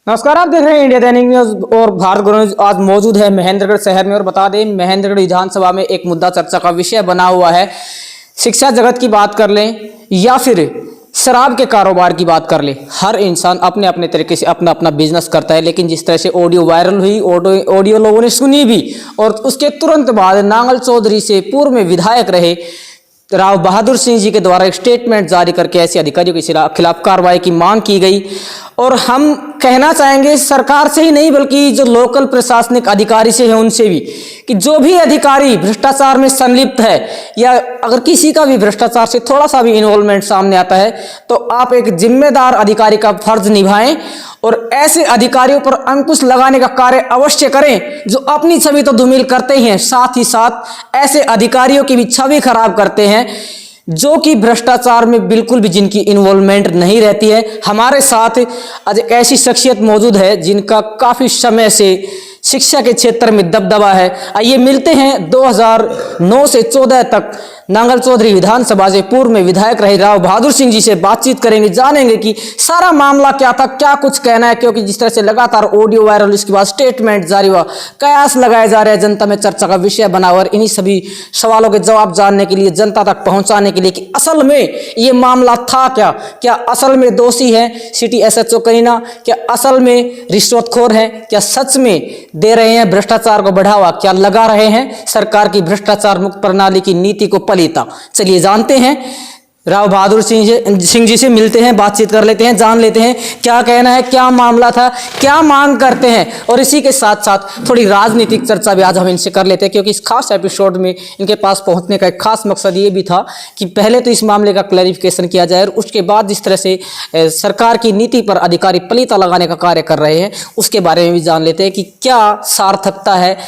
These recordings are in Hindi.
नमस्कार, आप देख रहे हैं इंडिया दैनिक न्यूज और भारत गुरु न्यूज। आज मौजूद है महेंद्रगढ़ शहर में और बता दें महेंद्रगढ़ विधानसभा में एक मुद्दा चर्चा का विषय बना हुआ है। शिक्षा जगत की बात कर लें या फिर शराब के कारोबार की बात कर ले, हर इंसान अपने अपने तरीके से अपना अपना बिजनेस करता है। लेकिन जिस तरह से ऑडियो वायरल हुई, ऑडियो लोगों ने सुनी भी और उसके तुरंत बाद नांगल चौधरी से पूर्व में विधायक रहे राव बहादुर सिंह जी के द्वारा एक स्टेटमेंट जारी करके ऐसे अधिकारियों के खिलाफ कार्रवाई की मांग की गई। और हम कहना चाहेंगे सरकार से ही नहीं बल्कि जो लोकल प्रशासनिक अधिकारी से है उनसे भी, कि जो भी अधिकारी भ्रष्टाचार में संलिप्त है या अगर किसी का भी भ्रष्टाचार से थोड़ा सा भी इन्वॉल्वमेंट सामने आता है तो आप एक जिम्मेदार अधिकारी का फर्ज निभाएं और ऐसे अधिकारियों पर अंकुश लगाने का कार्य अवश्य करें जो अपनी छवि तो धूमिल करते ही हैं, साथ ही साथ ऐसे अधिकारियों की भी छवि खराब करते हैं जो कि भ्रष्टाचार में बिल्कुल भी जिनकी इन्वॉल्वमेंट नहीं रहती है। हमारे साथ आज एक ऐसी शख्सियत मौजूद है जिनका काफी समय से शिक्षा के क्षेत्र में दबदबा है। आइए मिलते हैं 2009 से 14 तक नांगल चौधरी विधानसभा से पूर्व में विधायक रहे राव बहादुर सिंह जी से बातचीत करेंगे, जानेंगे कि सारा मामला क्या था, क्या कुछ कहना है। क्योंकि जिस तरह से लगातार ऑडियो वायरल, इसके बाद स्टेटमेंट जारी हुआ, कयास लगाए जा रहे हैं, जनता में चर्चा का विषय बना हुआ। और इन्हीं सभी सवालों के जवाब जानने के लिए, जनता तक पहुंचाने के लिए कि असल में ये मामला था क्या असल में दोषी है सिटी SHO करीना, क्या असल में रिश्वतखोर है, क्या सच में दे रहे हैं भ्रष्टाचार को बढ़ावा, क्या लगा रहे हैं सरकार की भ्रष्टाचार मुक्त प्रणाली की नीति को पलीता। चलिए जानते हैं, राव बहादुर सिंह जी से मिलते हैं, बातचीत कर लेते हैं, जान लेते हैं क्या कहना है, क्या मामला था, क्या मांग करते हैं। और इसी के साथ साथ थोड़ी राजनीतिक चर्चा भी आज हम इनसे कर लेते हैं, क्योंकि इस खास एपिसोड में इनके पास पहुंचने का एक खास मकसद ये भी था कि पहले तो इस मामले का क्लैरिफिकेशन किया जाए और उसके बाद जिस तरह से सरकार की नीति पर अधिकारी पलीता लगाने का कार्य कर रहे हैं उसके बारे में भी जान लेते हैं कि क्या सार्थकता है,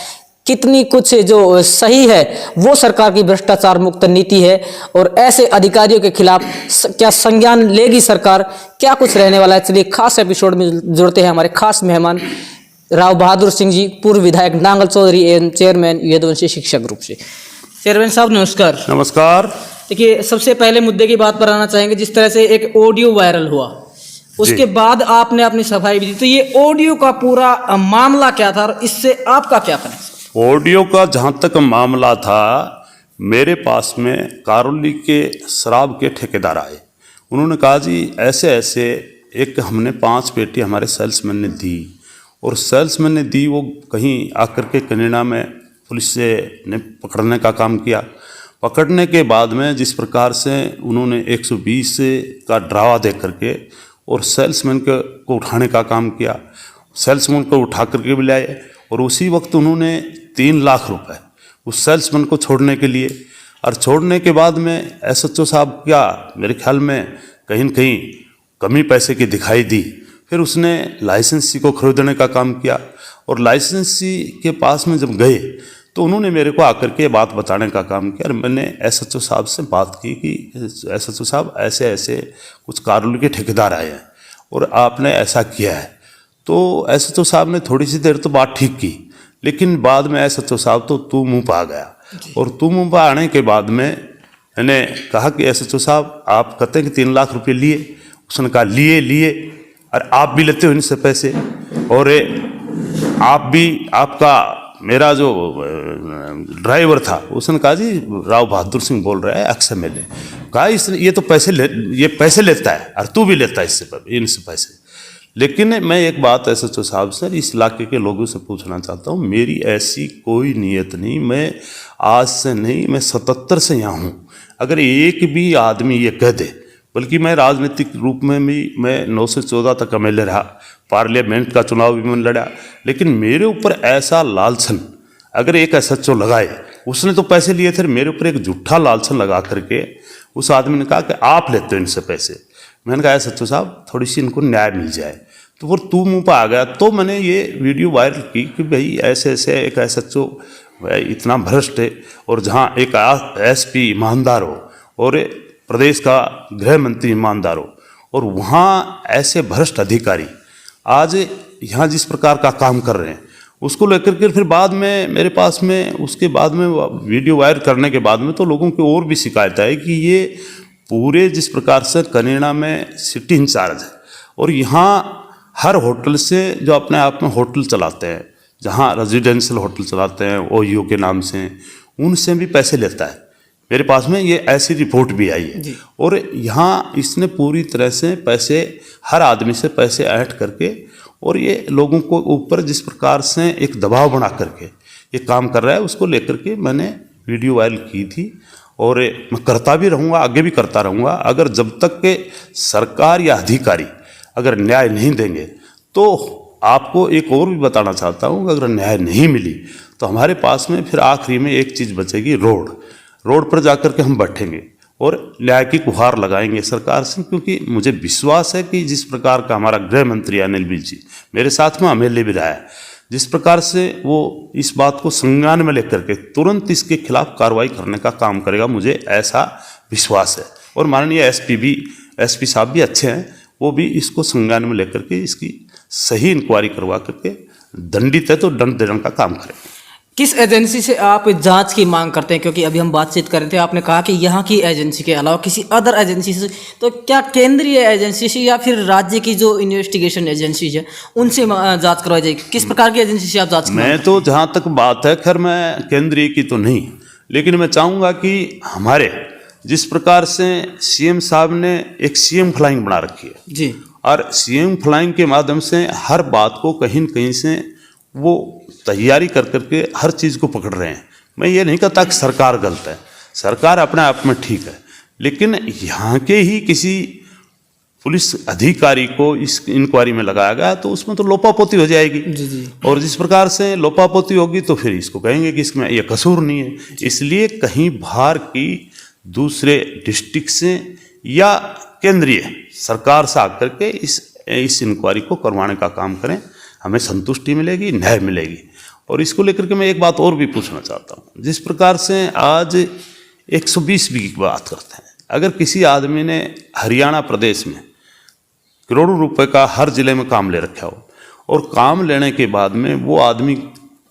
कितनी कुछ जो सही है वो सरकार की भ्रष्टाचार मुक्त नीति है और ऐसे अधिकारियों के खिलाफ क्या संज्ञान लेगी सरकार, क्या कुछ रहने वाला है। चलिए खास एपिसोड में जुड़ते हैं हमारे खास मेहमान राव बहादुर सिंह जी, पूर्व विधायक नांगल चौधरी एवं चेयरमैन यदुवंशी शिक्षा ग्रुप से। चेयरमैन साहब नमस्कार। नमस्कार। देखिए सबसे पहले मुद्दे की बात पर आना चाहेंगे। जिस तरह से एक ऑडियो वायरल हुआ उसके बाद आपने अपनी सफाई भी दी, तो ये ऑडियो का पूरा मामला क्या था और इससे आपका क्या कनेक्शन? ऑडियो का जहाँ तक मामला था, मेरे पास में करौली के शराब के ठेकेदार आए। उन्होंने कहा जी ऐसे ऐसे एक हमने 5 पेटी हमारे सेल्समैन ने दी और सेल्समैन ने दी, वो कहीं आकर के कनेडा में पुलिस से ने पकड़ने का काम किया। पकड़ने के बाद में जिस प्रकार से उन्होंने 120 का डरावा दे करके और सेल्समैन को उठाने का काम किया, सेल्समैन को उठा करके भी लाए और उसी वक्त उन्होंने 3 लाख रुपए उस सेल्समैन को छोड़ने के लिए, और छोड़ने के बाद में SHO साहब क्या मेरे ख्याल में कहीं न कहीं कमी पैसे की दिखाई दी। फिर उसने लाइसेंसी को खरीदने का काम किया और लाइसेंसी के पास में जब गए तो उन्होंने मेरे को आकर के बात बताने का काम किया। और मैंने SHO साहब से बात की कि SHO साहब ऐसे ऐसे कुछ करौली के ठेकेदार आए हैं और आपने ऐसा किया है। तो SHO साहब ने थोड़ी सी देर तो बात ठीक की, लेकिन बाद में SHO साहब तो तू मुँह पर आ गया। और तू मुँह पर आने के बाद में मैंने कहा कि SHO साहब आप कहते हैं कि 3 लाख रुपए लिए। उसने कहा लिए और आप भी लेते हो इनसे पैसे, और आप भी, आपका मेरा जो ड्राइवर था उसने कहा जी राव बहादुर सिंह बोल रहा है अक्सर मेले। कहा ये तो पैसे लेता है और तू भी लेता है इनसे पैसे। लेकिन मैं एक बात SHO साहब से इस इलाके के लोगों से पूछना चाहता हूँ, मेरी ऐसी कोई नीयत नहीं, मैं आज से नहीं, मैं 77 से यहाँ हूँ। अगर एक भी आदमी ये कह दे, बल्कि मैं राजनीतिक रूप में भी मैं 9 से 14 तक MLA रहा, पार्लियामेंट का चुनाव भी मैंने लड़ा, लेकिन मेरे ऊपर ऐसा लालछन अगर एक SHO लगाए, उसने तो पैसे लिए थे, मेरे ऊपर एक झूठा लालछन लगा करके उस आदमी ने कहा कि आप लेते हो इनसे पैसे। मैंने कहा SHO साहब थोड़ी सी इनको न्याय मिल जाए, तो वो तू मुँह पर आ गया। तो मैंने ये वीडियो वायरल की कि भाई ऐसे ऐसे एक SHO इतना भ्रष्ट है, और जहाँ एक SP ईमानदार हो और प्रदेश का गृह मंत्री ईमानदार हो, और वहाँ ऐसे भ्रष्ट अधिकारी आज यहाँ जिस प्रकार का काम कर रहे हैं उसको लेकर के फिर बाद में मेरे पास में उसके बाद में वीडियो वायरल करने के बाद में तो लोगों की और भी शिकायत है कि ये पूरे जिस प्रकार से कनेडा में सिटी इंचार्ज है और यहाँ हर होटल से जो अपने आप में होटल चलाते हैं, जहाँ रेजिडेंशियल होटल चलाते हैं ओयो के नाम से, उनसे भी पैसे लेता है। मेरे पास में ये ऐसी रिपोर्ट भी आई है। और यहाँ इसने पूरी तरह से पैसे, हर आदमी से पैसे ऐड करके, और ये लोगों को ऊपर जिस प्रकार से एक दबाव बना करके ये काम कर रहा है, उसको लेकर के मैंने वीडियो वायरल की थी। और मैं करता भी रहूँगा, आगे भी करता रहूँगा। अगर जब तक के सरकार या अधिकारी अगर न्याय नहीं देंगे, तो आपको एक और भी बताना चाहता हूँ, अगर न्याय नहीं मिली तो हमारे पास में फिर आखिरी में एक चीज़ बचेगी, रोड पर जाकर के हम बैठेंगे और न्याय की गुहार लगाएंगे सरकार से। क्योंकि मुझे विश्वास है कि जिस प्रकार का हमारा गृह मंत्री अनिल विज जी मेरे साथ में एमएलए भी रहा है, जिस प्रकार से वो इस बात को संज्ञान में लेकर के तुरंत इसके खिलाफ कार्रवाई करने का काम करेगा, मुझे ऐसा विश्वास है। और माननीय एसपी साहब भी अच्छे हैं, वो भी इसको संज्ञान में लेकर के इसकी सही इंक्वायरी करवा करके दंडित है तो दंड देने का काम करें। किस एजेंसी से आप जांच की मांग करते हैं? क्योंकि अभी हम बातचीत कर रहे थे, आपने कहा कि यहाँ की एजेंसी के अलावा किसी अदर एजेंसी से, तो क्या केंद्रीय एजेंसी से या फिर राज्य की जो इन्वेस्टिगेशन एजेंसीज है उनसे जांच करवाई जाएगी? किस प्रकार की एजेंसी से आप जांच? मैं तो जहाँ तक बात है, खैर मैं केंद्रीय की तो नहीं, लेकिन मैं चाहूँगा कि हमारे जिस प्रकार से सीएम साहब ने एक सीएम फ्लाइंग बना रखी है जी, और सीएम फ्लाइंग के माध्यम से हर बात को कहीं न कहीं से वो तैयारी कर करके हर चीज़ को पकड़ रहे हैं। मैं ये नहीं कहता कि सरकार गलत है, सरकार अपने आप में ठीक है, लेकिन यहाँ के ही किसी पुलिस अधिकारी को इस इंक्वायरी में लगाया गया तो उसमें तो लोपापोती हो जाएगी। जी। और जिस प्रकार से लोपापोती होगी तो फिर इसको कहेंगे कि इसमें ये कसूर नहीं है। इसलिए कहीं बाहर की दूसरे डिस्ट्रिक्ट से या केंद्रीय सरकार से आकर के इस इंक्वायरी को करवाने का काम करें, हमें संतुष्टि मिलेगी, न्याय मिलेगी। और इसको लेकर के मैं एक बात और भी पूछना चाहता हूँ। जिस प्रकार से आज 120 की बात करते हैं, अगर किसी आदमी ने हरियाणा प्रदेश में करोड़ों रुपए का हर जिले में काम ले रखा हो और काम लेने के बाद में वो आदमी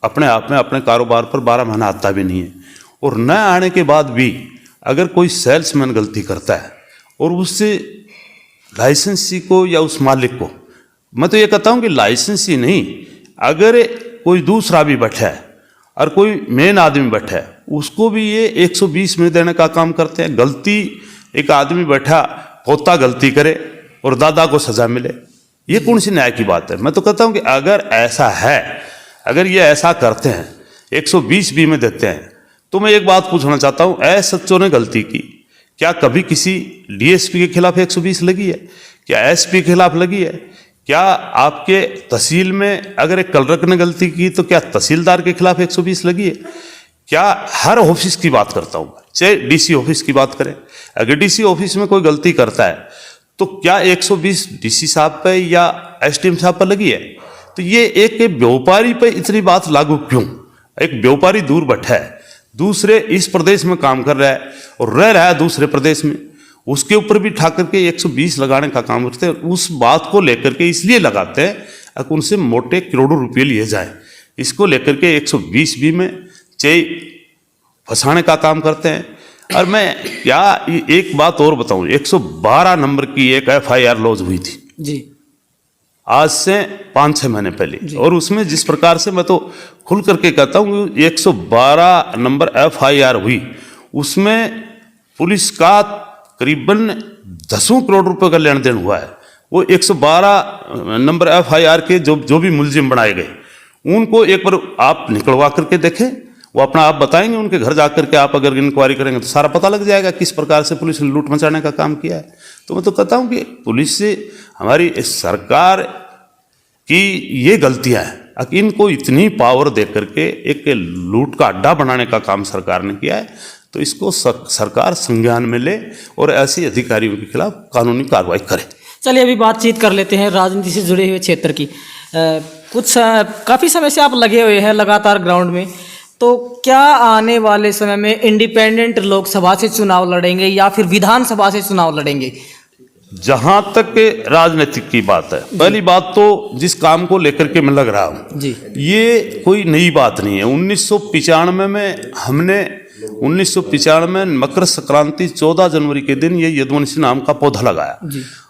अपने आप में अपने कारोबार पर 12 महीना आता भी नहीं है, और न आने के बाद भी अगर कोई सेल्समैन गलती करता है और उससे लाइसेंसी को या उस मालिक को, मैं तो ये कहता हूँ कि लाइसेंस ही नहीं, अगर कोई दूसरा भी बैठा है और कोई मेन आदमी बैठा है, उसको भी ये 120 में देने का काम करते हैं। गलती एक आदमी बैठा, पोता गलती करे और दादा को सजा मिले, ये कौन सी न्याय की बात है? मैं तो कहता हूँ कि अगर ऐसा है, अगर ये ऐसा करते हैं 120 भी में देते हैं, तो मैं एक बात पूछना चाहता हूँ, एसएचओ ने गलती की, क्या कभी किसी डीएसपी के खिलाफ 120 लगी है? क्या एसपी के खिलाफ लगी है? क्या आपके तहसील में अगर एक क्लर्क ने गलती की तो क्या तहसीलदार के खिलाफ 120 लगी है? क्या हर ऑफिस की बात करता हूँ, चाहे डीसी ऑफिस की बात करें, अगर डीसी ऑफिस में कोई गलती करता है तो क्या 120 डीसी साहब पे या एसडीएम साहब पर लगी है? तो ये एक व्यापारी पे इतनी बात लागू क्यों? एक व्यापारी दूर बैठा है, दूसरे इस प्रदेश में काम कर रहा है और रह रहा है दूसरे प्रदेश में, उसके ऊपर भी ठा करके 120 लगाने का काम करते हैं। उस बात को लेकर के इसलिए लगाते हैं कि उनसे मोटे करोड़ों रुपये लिए जाए, इसको लेकर के 120 भी में चाहे फंसाने का काम करते हैं। और मैं क्या एक बात और बताऊं, 112 नंबर की एक FIR लॉन्च हुई थी जी, आज से 5-6 महीने पहले, और उसमें जिस प्रकार से मैं तो खुल करके कहता हूँ 112 नंबर FIR हुई, उसमें पुलिस का करीबन 10 करोड़ रुपए का लेन देन हुआ है। वो 112 नंबर FIR के जो भी मुलजिम बनाए गए, उनको एक बार आप निकलवा करके देखें, वो अपना आप बताएंगे, उनके घर जाकर के आप अगर इंक्वायरी करेंगे तो सारा पता लग जाएगा किस प्रकार से पुलिस ने लूट मचाने का काम किया है। तो मैं तो कहता हूँ कि पुलिस से हमारी सरकार की ये गलतियाँ हैं, इनको इतनी पावर दे करके एक लूट का अड्डा बनाने का काम सरकार ने किया है, तो इसको सरकार संज्ञान में ले और ऐसे अधिकारियों के खिलाफ कानूनी कार्रवाई करे। चलिए अभी बातचीत कर लेते हैं राजनीति से जुड़े हुए क्षेत्र की। कुछ काफ़ी समय से आप लगे हुए हैं लगातार ग्राउंड में, तो क्या आने वाले समय में इंडिपेंडेंट लोकसभा से चुनाव लड़ेंगे या फिर विधानसभा से चुनाव लड़ेंगे? जहां तक राजनीतिक की बात है, पहली बात तो जिस काम को लेकर के मैं लग रहा हूं जी, ये कोई नई बात नहीं है। 1995 में हमने 1995 में मकर संक्रांति 14 जनवरी के दिन ये यदुवंशी नाम का पौधा लगाया।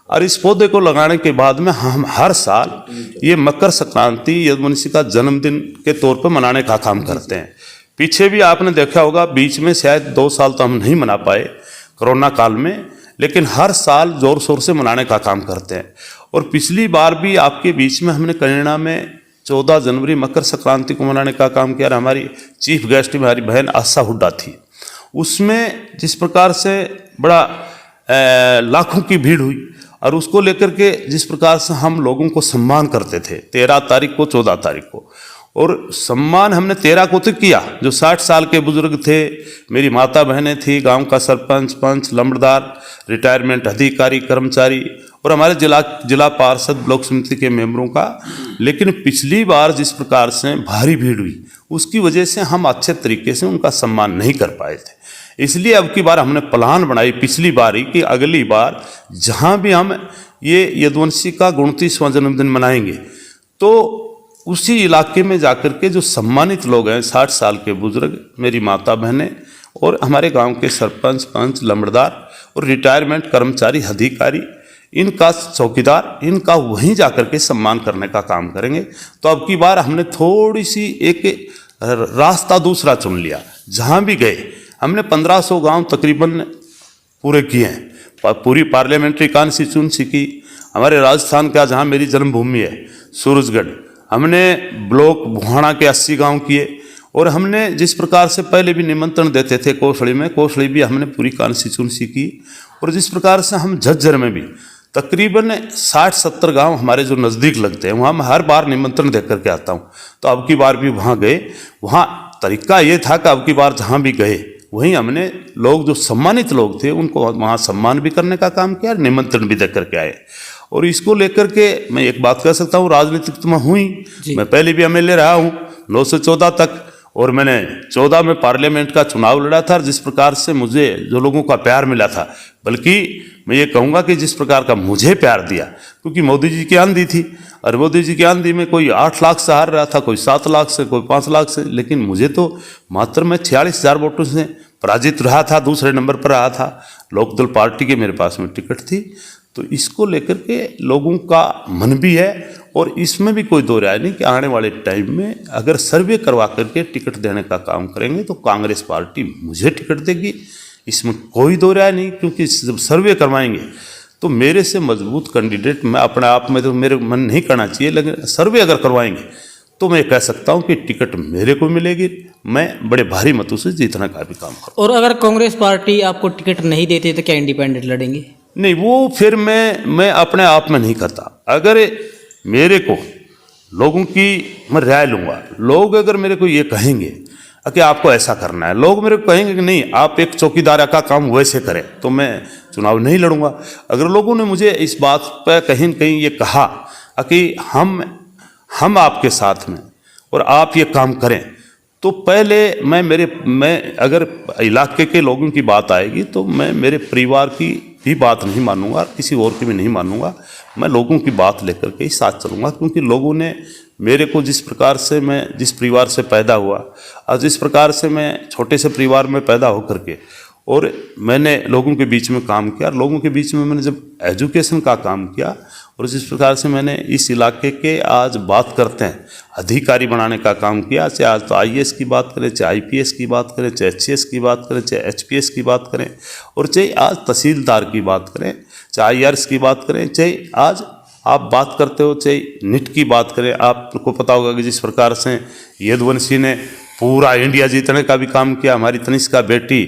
और इस पौधे को लगाने के बाद में हम हर साल ये मकर संक्रांति यदुवंशी का जन्मदिन के तौर पर मनाने का काम करते हैं। पीछे भी आपने देखा होगा, बीच में शायद 2 साल तो हम नहीं मना पाए कोरोना काल में, लेकिन हर साल जोर शोर से मनाने का काम करते हैं। और पिछली बार भी आपके बीच में हमने करीना में 14 जनवरी मकर संक्रांति को मनाने का काम किया। हमारी चीफ गेस्ट हमारी बहन आशा हुड्डा थी। उसमें जिस प्रकार से बड़ा लाखों की भीड़ हुई और उसको लेकर के जिस प्रकार से हम लोगों को सम्मान करते थे 13 तारीख को 14 तारीख को, और सम्मान हमने 13 को तो किया। जो 60 साल के बुजुर्ग थे, मेरी माता बहनें थी, गांव का सरपंच, पंच, लंबड़दार, रिटायरमेंट अधिकारी, कर्मचारी और हमारे जिला पार्षद, ब्लॉक समिति के मेंबरों का। लेकिन पिछली बार जिस प्रकार से भारी भीड़ हुई उसकी वजह से हम अच्छे तरीके से उनका सम्मान नहीं कर पाए थे। इसलिए अब की बार हमने प्लान बनाई पिछली बार ही कि अगली बार जहाँ भी हम ये यदुवंशी का 29वां जन्मदिन मनाएंगे तो उसी इलाके में जाकर के जो सम्मानित लोग हैं 60 साल के बुजुर्ग, मेरी माता बहनें और हमारे गांव के सरपंच, पंच, लंबड़दार और रिटायरमेंट कर्मचारी, अधिकारी, इनका चौकीदार, इनका वहीं जाकर के सम्मान करने का काम करेंगे। तो अब की बार हमने थोड़ी सी एक रास्ता दूसरा चुन लिया। जहाँ भी गए हमने 1500 गांव तकरीबन पूरे किए हैं। पूरी पार्लियामेंट्री कॉन्स्टिट्यूंसी की, हमारे राजस्थान का जहाँ मेरी जन्मभूमि है सूरजगढ़, हमने ब्लॉक भुहाना के 80 गांव किए। और हमने जिस प्रकार से पहले भी निमंत्रण देते थे कोसड़ी में, कोसड़ी भी हमने पूरी कॉन्स्टिट्यूंसी की। और जिस प्रकार से हम झज्जर में भी तकरीबन 60-70 गांव हमारे जो नज़दीक लगते हैं, वहाँ मैं हर बार निमंत्रण दे करके आता हूँ। तो अब की बार भी वहाँ गए। वहाँ तरीका ये था कि अब की बार जहाँ भी गए वहीं हमने लोग जो सम्मानित लोग थे उनको वहाँ सम्मान भी करने का काम किया, निमंत्रण भी दे करके आए। और इसको लेकर के मैं एक बात कह सकता हूँ, राजनीतिक तो मैं हुई, मैं पहले भी एमएलए रहा हूँ 9 से 14 तक, और मैंने 14 में पार्लियामेंट का चुनाव लड़ा था। जिस प्रकार से मुझे जो लोगों का प्यार मिला था, बल्कि मैं ये कहूँगा कि जिस प्रकार का मुझे प्यार दिया, क्योंकि मोदी जी की आंधी थी और मोदी जी की आंधी में कोई 8 लाख से हार रहा था, कोई 7 लाख से, कोई 5 लाख से, लेकिन मुझे तो मात्र मैं 46,000 वोटों से पराजित रहा था, दूसरे नंबर पर रहा था। लोकदल पार्टी के मेरे पास में टिकट थी। तो इसको लेकर के लोगों का मन भी है और इसमें भी कोई दो राय नहीं कि आने वाले टाइम में अगर सर्वे करवा करके टिकट देने का काम करेंगे तो कांग्रेस पार्टी मुझे टिकट देगी, इसमें कोई दो राय नहीं। क्योंकि जब सर्वे करवाएंगे तो मेरे से मजबूत कैंडिडेट मैं अपने आप में तो मेरे मन नहीं करना चाहिए, लेकिन सर्वे अगर करवाएंगे तो मैं कह सकता हूं कि टिकट मेरे को मिलेगी। मैं बड़े भारी मतों से जीतने का भी काम करूँ। और अगर कांग्रेस पार्टी आपको टिकट नहीं देती तो क्या इंडिपेंडेंट लड़ेंगे? नहीं, वो फिर मैं अपने आप में नहीं करता। अगर मेरे को लोगों की मैं राय लूँगा, लोग अगर मेरे को ये कहेंगे कि आपको ऐसा करना है, लोग मेरे को कहेंगे कि नहीं आप एक चौकीदार का काम वैसे करें, तो मैं चुनाव नहीं लड़ूंगा। अगर लोगों ने मुझे इस बात पर कहीं न कहीं ये कहा कि हम आपके साथ में और आप ये काम करें, तो पहले मैं अगर इलाके के लोगों की बात आएगी तो मैं मेरे परिवार की भी बात नहीं मानूंगा, किसी और की भी नहीं मानूंगा। मैं लोगों की बात लेकर के ही साथ चलूंगा, क्योंकि लोगों ने मेरे को जिस प्रकार से मैं जिस परिवार से पैदा हुआ और जिस प्रकार से मैं छोटे से परिवार में पैदा होकर के और मैंने लोगों के बीच में काम किया, लोगों के बीच में मैंने जब एजुकेशन का काम किया और जिस प्रकार से मैंने इस इलाके के आज बात करते हैं अधिकारी बनाने का काम किया, चाहे आज तो आईएएस की बात करें, चाहे आईपीएस की बात करें, चाहे एचसीएस की बात करें, चाहे एचपीएस की बात करें, और चाहे आज तहसीलदार की बात करें, चाहे आईआरएस की बात करें, चाहे आज आप बात करते हो चाहे नीट की बात करें। आपको पता होगा कि जिस प्रकार से यदुवंशी ने पूरा इंडिया जीतने का भी काम किया, हमारी तनिष्का बेटी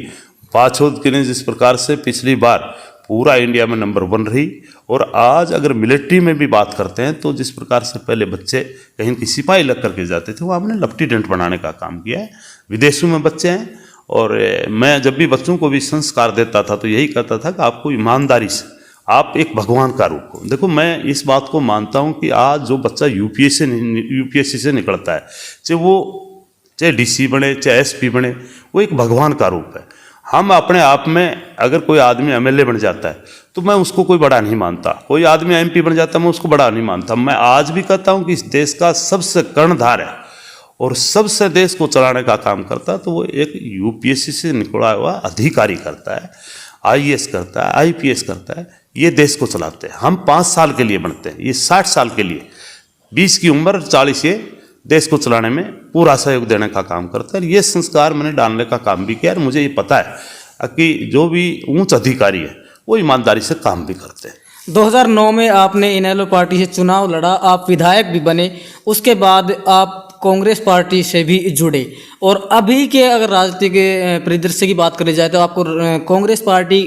बाछोद की ने जिस प्रकार से पिछली बार पूरा इंडिया में नंबर 1 रही। और आज अगर मिलिट्री में भी बात करते हैं तो जिस प्रकार से पहले बच्चे कहीं की सिपाही लग करके जाते थे, वो हमने लेफ्टिनेंट बनाने का काम किया है। विदेशों में बच्चे हैं और मैं जब भी बच्चों को भी संस्कार देता था तो यही कहता था कि आपको ईमानदारी से, आप एक भगवान का रूप हो। देखो, मैं इस बात को मानता हूँ कि आज जो बच्चा यूपीएससी से निकलता है, चाहे डीसी बने चाहे एसपी बने, वो एक भगवान का रूप है। हम अपने आप में अगर कोई आदमी एमएलए बन जाता है तो मैं उसको कोई बड़ा नहीं मानता, कोई आदमी एमपी बन जाता है मैं उसको बड़ा नहीं मानता। मैं आज भी कहता हूँ कि इस देश का सबसे कर्णधार है और सबसे देश को चलाने का काम करता है तो वो एक यूपीएससी से निकला हुआ अधिकारी करता है, आईएएस करता है, आईपीएस करता है। ये देश को चलाते हैं। हम 5 साल के लिए बनते हैं, ये 60 साल के लिए, 20 की उम्र 40 ये देश को चलाने में पूरा सहयोग देने का काम करते हैं। ये संस्कार मैंने डालने का काम भी किया और मुझे ये पता है कि जो भी उच्च अधिकारी है वो ईमानदारी से काम भी करते हैं। 2009 में आपने इनेलो पार्टी से चुनाव लड़ा, आप विधायक भी बने, उसके बाद आप कांग्रेस पार्टी से भी जुड़े और अभी के अगर राजनीतिक परिदृश्य की बात करी जाए तो आपको कांग्रेस पार्टी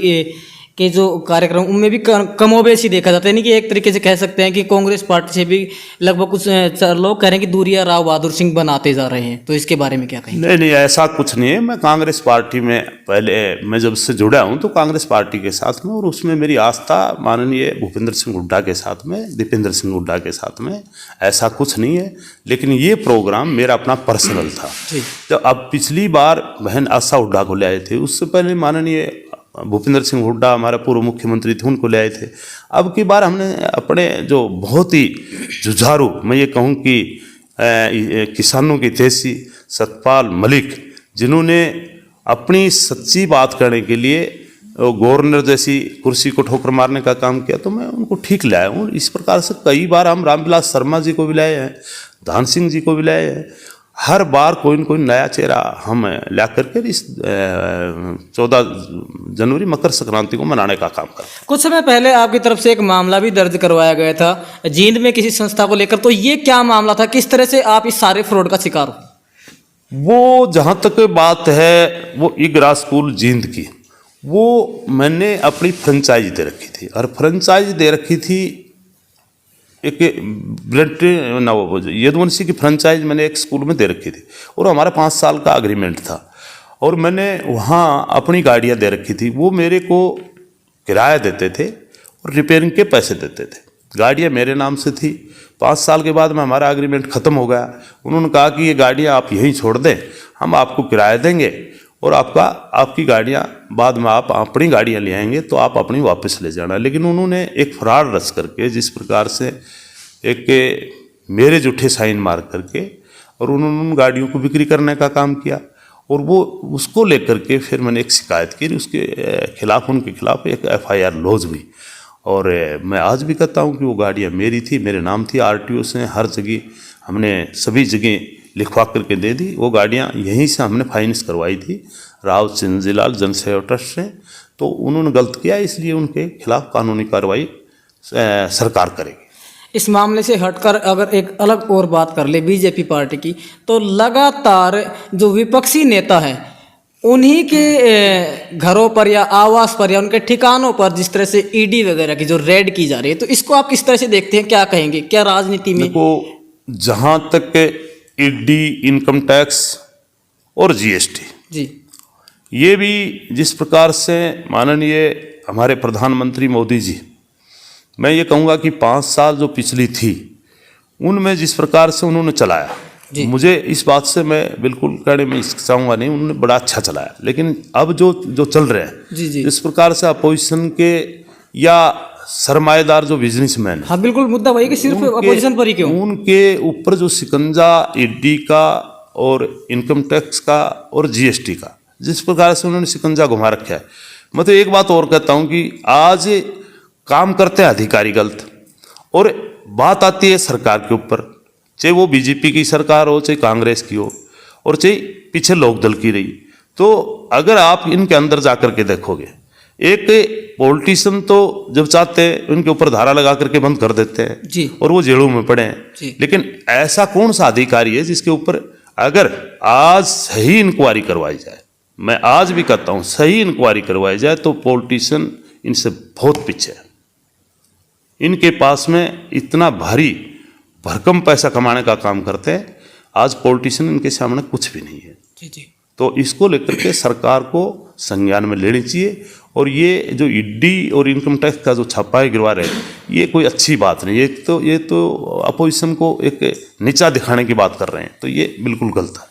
के जो कार्यक्रम उनमें भी कमोबेशी देखा जाता है, यानी कि एक तरीके से कह सकते हैं कि कांग्रेस पार्टी से भी लगभग कुछ लोग कह रहे हैं कि दूरिया राव बहादुर सिंह बनाते जा रहे हैं, तो इसके बारे में क्या कहेंगे? नहीं, ऐसा कुछ नहीं है। मैं कांग्रेस पार्टी में पहले मैं जब से जुड़ा हूँ तो कांग्रेस पार्टी के साथ में, और उसमें मेरी आस्था माननीय भूपेंद्र सिंह हुड्डा के साथ में, दीपेंद्र सिंह हुड्डा के साथ में, ऐसा कुछ नहीं है। लेकिन ये प्रोग्राम मेरा अपना पर्सनल था। तो अब पिछली बार बहन आशा हुड्डा को ले आए थे, उससे पहले माननीय भूपेंद्र सिंह हुड्डा हमारे पूर्व मुख्यमंत्री थे, उनको ले आए थे। अब की बार हमने अपने जो बहुत ही जुझारू, मैं ये कहूँ कि किसानों की तेजी सतपाल मलिक, जिन्होंने अपनी सच्ची बात करने के लिए गवर्नर जैसी कुर्सी को ठोकर मारने का काम किया, तो मैं उनको ठीक लाया हूँ। इस प्रकार से कई बार हम रामविलास शर्मा जी को भी लाए हैं, धान सिंह जी को भी लाए हैं। हर बार कोई न कोई नया चेहरा हम ला करके इस 14 जनवरी मकर संक्रांति को मनाने का काम करते हैं। कुछ समय पहले आपकी तरफ से एक मामला भी दर्ज करवाया गया था जींद में किसी संस्था को लेकर, तो ये क्या मामला था, किस तरह से आप इस सारे फ्रॉड का शिकार हो? वो जहाँ तक बात है वो इगरा स्कूल जींद की, वो मैंने अपनी फ्रेंचाइज दे रखी थी, और फ्रेंचाइज दे रखी थी एक यदुवंशी की फ्रेंचाइज मैंने एक स्कूल में दे रखी थी, और हमारा 5 साल का एग्रीमेंट था, और मैंने वहाँ अपनी गाड़ियाँ दे रखी थी। वो मेरे को किराया देते थे और रिपेयरिंग के पैसे देते थे। गाड़ियाँ मेरे नाम से थी। 5 साल के बाद में हमारा एग्रीमेंट ख़त्म हो गया। उन्होंने कहा कि ये गाड़ियाँ आप यहीं छोड़ दें, हम आपको किराया देंगे और आपकी गाड़ियाँ बाद में आप अपनी गाड़ियाँ ले आएंगे तो आप अपनी वापस ले जाना। लेकिन उन्होंने एक फरार रच करके, जिस प्रकार से एक मेरे जूठे साइन मार करके, और उन्होंने उन गाड़ियों को बिक्री करने का काम किया, और वो उसको लेकर के फिर मैंने एक शिकायत की, उसके खिलाफ, उनके खिलाफ एक FIR लॉज हुई। और मैं आज भी कहता हूँ कि वो गाड़ियाँ मेरी थी, मेरे नाम थी। RTO से हर जगह हमने सभी जगह लिखवा करके दे दी। वो गाड़ियाँ यहीं से हमने फाइनेंस करवाई थी राव चिंजीलाल जनसेवा ट्रस्ट से। तो उन्होंने गलत किया, इसलिए उनके खिलाफ कानूनी कार्रवाई सरकार करेगी। इस मामले से हटकर अगर एक अलग और बात कर ले बीजेपी पार्टी की, तो लगातार जो विपक्षी नेता हैं उन्हीं के घरों पर या आवास पर या उनके ठिकानों पर जिस तरह से ED वगैरह की जो रेड की जा रही है, तो इसको आप किस तरह से देखते हैं, क्या कहेंगे? क्या राजनीति में देखो, जहाँ तक ED, इनकम टैक्स और GST, जी, ये भी जिस प्रकार से माननीय हमारे प्रधानमंत्री मोदी जी, मैं ये कहूँगा कि 5 साल जो पिछली थी उनमें जिस प्रकार से उन्होंने चलाया, मुझे इस बात से मैं बिल्कुल कहने में चाहूँगा नहीं, उन्होंने बड़ा अच्छा चलाया। लेकिन अब जो चल रहे हैं, जिस प्रकार से अपोजिशन के या सरमाएदार जो बिजनेसमैन, हाँ बिल्कुल, मुद्दा वही कि सिर्फ अपोजिशन पर ही क्यों, उनके ऊपर जो शिकंजा ED का और इनकम टैक्स का और GST का जिस प्रकार से उन्होंने शिकंजा घुमा रखा है। मैं तो एक बात और कहता हूँ कि आज काम करते हैं अधिकारी गलत, और बात आती है सरकार के ऊपर, चाहे वो BJP की सरकार हो, चाहे कांग्रेस की हो, और चाहे पीछे लोकदल की रही। तो अगर आप इनके अंदर जाकर के देखोगे, एक पॉलिटिशियन तो जब चाहते हैं उनके ऊपर धारा लगा करके बंद कर देते हैं जी, और वो जेलों में पड़े हैं। लेकिन ऐसा कौन सा अधिकारी है जिसके ऊपर अगर आज सही इंक्वायरी करवाई जाए, मैं आज भी कहता हूँ सही इंक्वायरी करवाई जाए, तो पॉलिटिशियन इनसे बहुत पीछे है। इनके पास में इतना भारी भरकम पैसा कमाने का काम करते हैं, आज पॉलिटिशियन इनके सामने कुछ भी नहीं है। जी। तो इसको लेकर के सरकार को संज्ञान में लेनी चाहिए, और ये जो ED और इनकम टैक्स का जो छापा गिरवा रहे हैं, ये कोई अच्छी बात नहीं। ये तो अपोजिशन को एक नीचा दिखाने की बात कर रहे हैं, तो ये बिल्कुल गलत है।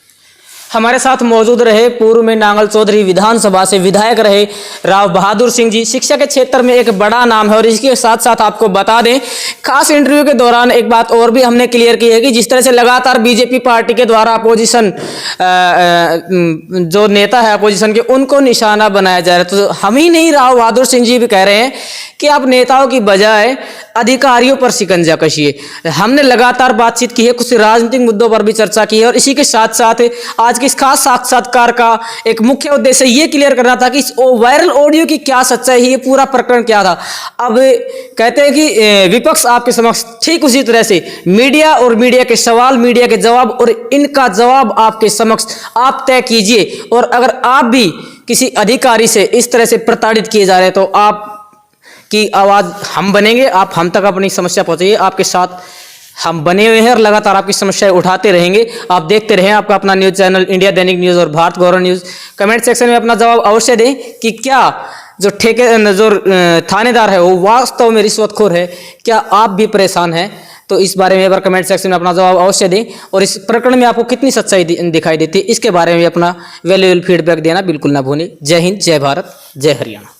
हमारे साथ मौजूद रहे पूर्व में नांगल चौधरी विधानसभा से विधायक रहे राव बहादुर सिंह जी। शिक्षा के क्षेत्र में एक बड़ा नाम है और इसके साथ साथ आपको बता दें, खास इंटरव्यू के दौरान एक बात और भी हमने क्लियर की है कि जिस तरह से लगातार बीजेपी पार्टी के द्वारा अपोजिशन जो नेता है अपोजिशन के, उनको निशाना बनाया जा रहा है, तो हम ही नहीं, राव बहादुर सिंह जी भी कह रहे हैं कि आप नेताओं की बजाय अधिकारियों पर शिकंजा कसिए। हमने लगातार बातचीत की है, कुछ राजनीतिक मुद्दों पर भी चर्चा की है और इसी के साथ साथ आज के इस खास साक्षात्कार का एक मुख्य उद्देश्य ये क्लियर करना था कि इस वायरल ऑडियो की क्या सच्चाई है, ये पूरा प्रकरण क्या था। अब कहते हैं कि विपक्ष आपके समक्ष ठीक उसी तरह से मीडिया और मीडिया के सवाल, मीडिया के जवाब और इनका जवाब आपके समक्ष आप तय कीजिए। और अगर आप भी किसी अधिकारी से इस तरह से प्रताड़ित किए जा रहे हैं तो आप की आवाज़ हम बनेंगे, आप हम तक अपनी समस्या पहुंचाइए, आपके साथ हम बने हुए हैं और लगातार आपकी समस्याएं उठाते रहेंगे। आप देखते रहें आपका अपना न्यूज़ चैनल इंडिया दैनिक न्यूज़ और भारत गौरव न्यूज़। कमेंट सेक्शन में अपना जवाब अवश्य दें कि क्या जो थानेदार है वो वास्तव में रिश्वतखोर है, क्या आप भी परेशान हैं? तो इस बारे में एक बार कमेंट सेक्शन में अपना जवाब अवश्य दें और इस प्रकरण में आपको कितनी सच्चाई दिखाई देती है, इसके बारे में अपना वैल्यूएबल फीडबैक देना बिल्कुल ना भूलें। जय हिंद, जय भारत, जय हरियाणा।